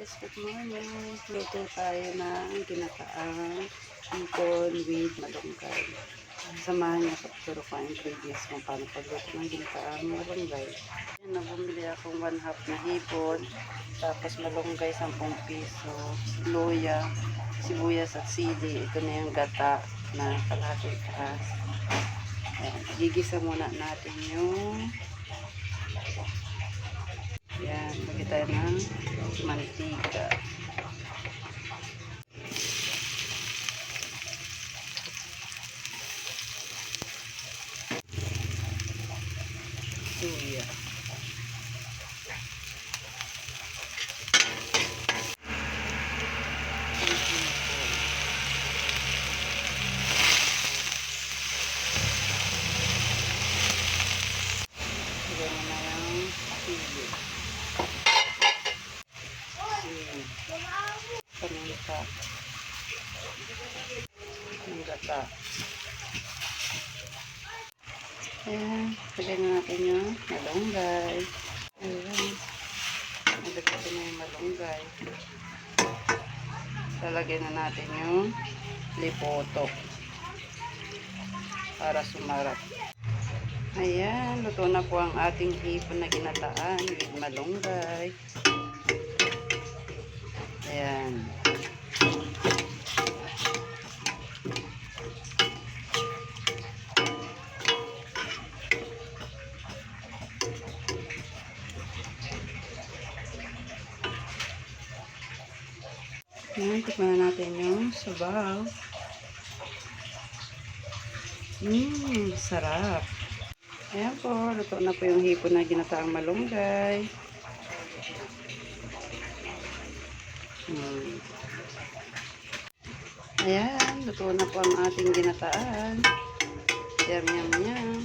guys, good morning. Luto tayo ng ginataang hipon with malunggay. Samahan niyo ko pero ko ang ingredients kung paano pagluto ng ginataang malunggay. Yan, bumili akong 1/2 na hipon, tapos malunggay 10 piso, luya, sibuyas at sili. Ito na yung gata na kalahating taas. Ayan, gigisa muna natin yung yan, lagyan tayo ng mantika. Suya. Lagyan mo na yung sili. Paminta. Ang gata. Ayan, lagyan na natin yung malunggay. Ayan, nalagyan na yung malunggay. Lalagyan na natin yung lipotok para sumarap. Ayan, luto na po ang ating hipon na ginataan with malunggay. Ayan. Ayan, tikman na natin yung sabaw. Sarap. Ayan po, luto na po yung hipon na ginataang malunggay. Ayan, luto na po ang ating ginataan. Yum, yum, yum.